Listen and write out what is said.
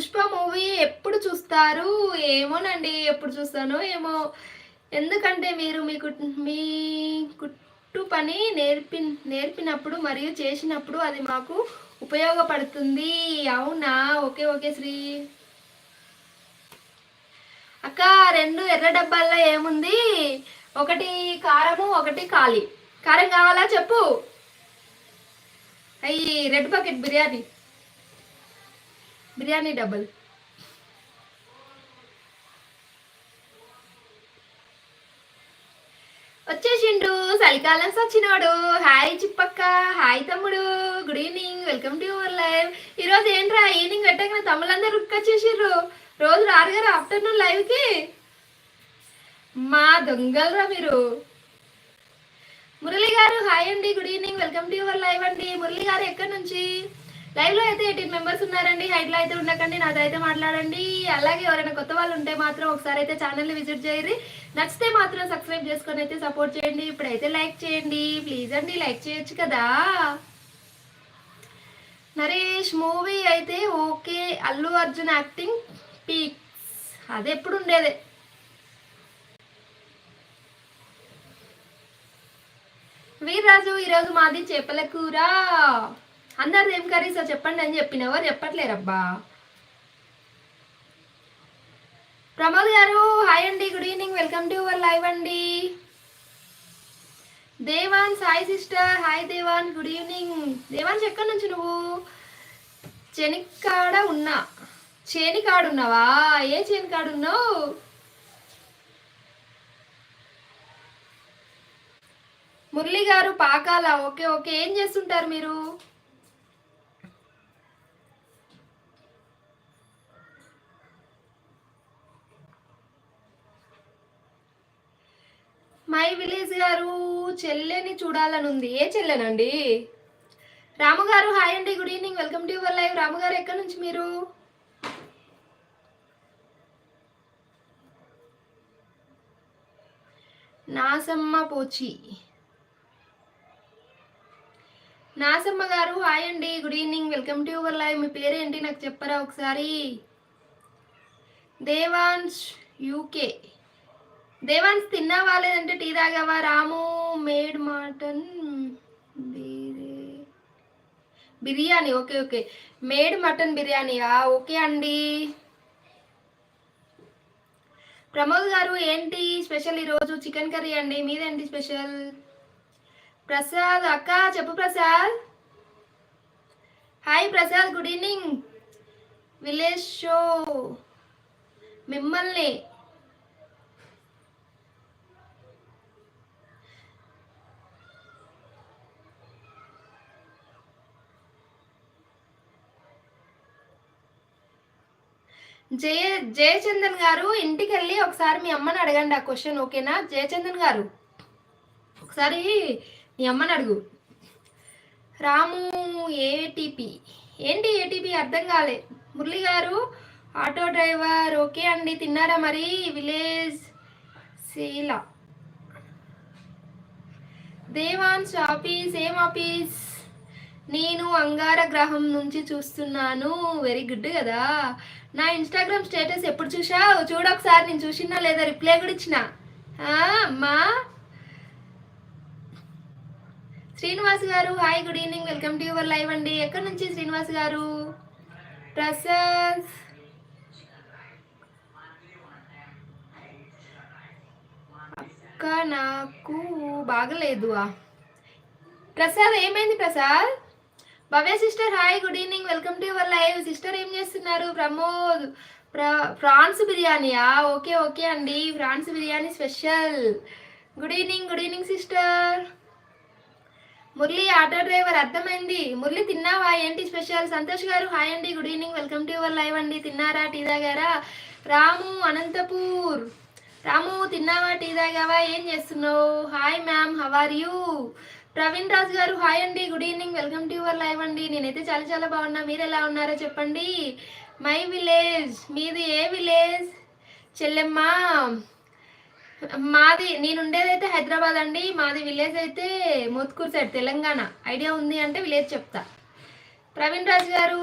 Pushpa movie ఎప్పుడు చూస్తారు? ఏమోనండి, ఎప్పుడు చూస్తానో ఏమో. ఎందుకంటే మీరు మీ కుట్టు పని నేర్పినప్పుడు మరియు చేసినప్పుడు అది మాకు ఉపయోగపడుతుంది. అవునా? ఓకే ఓకే శ్రీ అక్క. 2 ఎర్ర డబ్బాల్లో ఏముంది? ఒకటి కారము, ఒకటి ఖాళీ. కారం కావాలా చెప్పు. అయ్యి రెడ్ బకెట్ బిర్యానీ డబ్బల్ వచ్చేసిండు చలికాలం వచ్చినోడు. హాయ్ చిప్పక్క, హాయ్ తమ్ముడు, good evening, welcome to your live. ఈరోజు ఏంట్రా ఈవినింగ్ పెట్టగానే తమ్ముళ్ళందరూ వచ్చేసిర్రు. రోజు రారు కదా ఆఫ్టర్నూన్ లైవ్కి. మా దొంగలరా మీరు. మురళి గారు హాయ్ అండి, good evening, welcome to your live అండి. మురళి గారు ఎక్కడి నుంచి? లైవ్ లో అయితే 18 మెంబర్స్ ఉన్నారండి. హైట్ లో అయితే ఉండకండి, నాతో అయితే మాట్లాడండి. అలాగే ఎవరైనా కొత్త వాళ్ళు ఉంటే మాత్రం ఒకసారి అయితే ఛానల్ ని విజిట్ చేయరి. నచ్చితే మాత్రం సబ్స్క్రైబ్ చేసుకొని అయితే సపోర్ట్ చేయండి. ఇప్పుడైతే లైక్ చేయండి ప్లీజ్ అండి, లైక్ చేయొచ్చు కదా. నరేష్ మూవీ అయితే okay, Allu Arjun acting peaks. అది ఎప్పుడు ఉండేదే. వీర్రాజు ఈరోజు మాది చేపల కూర. అందరిది ఏం కర్రీసో చెప్పండి అని చెప్పిన, ఎవరు చెప్పట్లేరబ్బా. ప్రమోద్ గారు హాయ్ అండి, good evening, welcome to your live అండి. Devan Sai sister hi Devan, good evening. Devan ఎక్కడి నుంచి నువ్వు? చెనిక్కాడ ఉన్నా. చేనికాడున్నావా? ఏ చేనికాడున్నావు? మురళి గారు పాకాల. ఓకే ఓకే, ఏం చేస్తుంటారు మీరు? మై విలేజ్ గారు చెల్లెని చూడాలని ఉంది. ఏ చెల్లెనండి? రాము గారు హాయ్ అండి, good evening, welcome to your live. Ramu గారు ఎక్కడి నుంచి మీరు? నాసమ్మ పోచి. నాసమ్మ గారు హాయ్ అండి, good evening, welcome to your live. మీ పేరేంటి నాకు చెప్పరా ఒకసారి? దేవాన్స్ యూకే. దేవాన్స్ తిన్నావా లేదంటే టీ తాగావా? Ramu made mutton biryani. Okay okay, made mutton బిర్యానీయా? ఓకే అండి. ప్రమోద్ గారు ఏంటి స్పెషల్ ఈరోజు? చికెన్ కర్రీ అండి. మీదేంటి స్పెషల్? ప్రసాద్ అక్క చెప్పు Prasad. Hi Prasad, good evening. Village show మిమ్మల్ని జయచందన్ గారు ఇంటికి వెళ్ళి ఒకసారి మీ అమ్మని అడగండి ఆ క్వశ్చన్, ఓకేనా? జయచందన్ గారు ఒకసారి మీ అమ్మని అడుగు. రాము ఏటీపీ ఏంటి? ఏటీపీ అర్థం కాలే. మురళి గారు ఆటో డ్రైవర్. ఓకే అండి, తిన్నారా మరి? విలేజ్ శీల. దేవాన్స్ ఆఫీస్. ఏం ఆఫీస్? నేను అంగార గ్రహం నుంచి చూస్తున్నాను. వెరీ గుడ్ కదా. నా ఇన్స్టాగ్రామ్ స్టేటస్ ఎప్పుడు చూసావు? చూడొకసారి. నేను చూసినా లేదా రిప్లై కూడా ఇచ్చిన. అమ్మా శ్రీనివాస్ గారు hi, good evening, welcome to your live అండి. ఎక్కడి నుంచి శ్రీనివాస్ గారు? ప్రసాద్ అక్క నాకు బాగలేదు. ప్రసాద్ ఏమైంది Prasad? Bhavya sister hi, good evening, welcome to your live. Sister ఏం చేస్తున్నారు? ప్రమోద్ ఫ్రాన్స్ బిర్యానీయా? ఓకే ఓకే అండి, France biryani special. Good evening sister. Murali auto driver, అర్థమైంది. మురళి తిన్నావా? ఏంటి స్పెషల్? సంతోష్ గారు హాయ్ అండి, good evening, welcome to your live అండి. తిన్నారా? టీ తాగారా? రాము అనంతపూర్. రాము తిన్నావా? టీ తాగావా? ఏం చేస్తున్నావు? Hi ma'am, how are you? Praveen Raj గారు హాయ్ అండి, good evening, welcome to your live అండి. నేనైతే చాలా చాలా బాగున్నా. మీరు ఎలా ఉన్నారో చెప్పండి. My village. మీది ఏ విలేజ్ చెల్లెమ్మ? మాది నేను ఉండేదైతే హైదరాబాద్ అండి. మాది విలేజ్ అయితే మోత్కూర్ సైడ్, తెలంగాణ. ఐడియా ఉంది అంటే విలేజ్ చెప్తా. ప్రవీణ్ రాజ్ గారు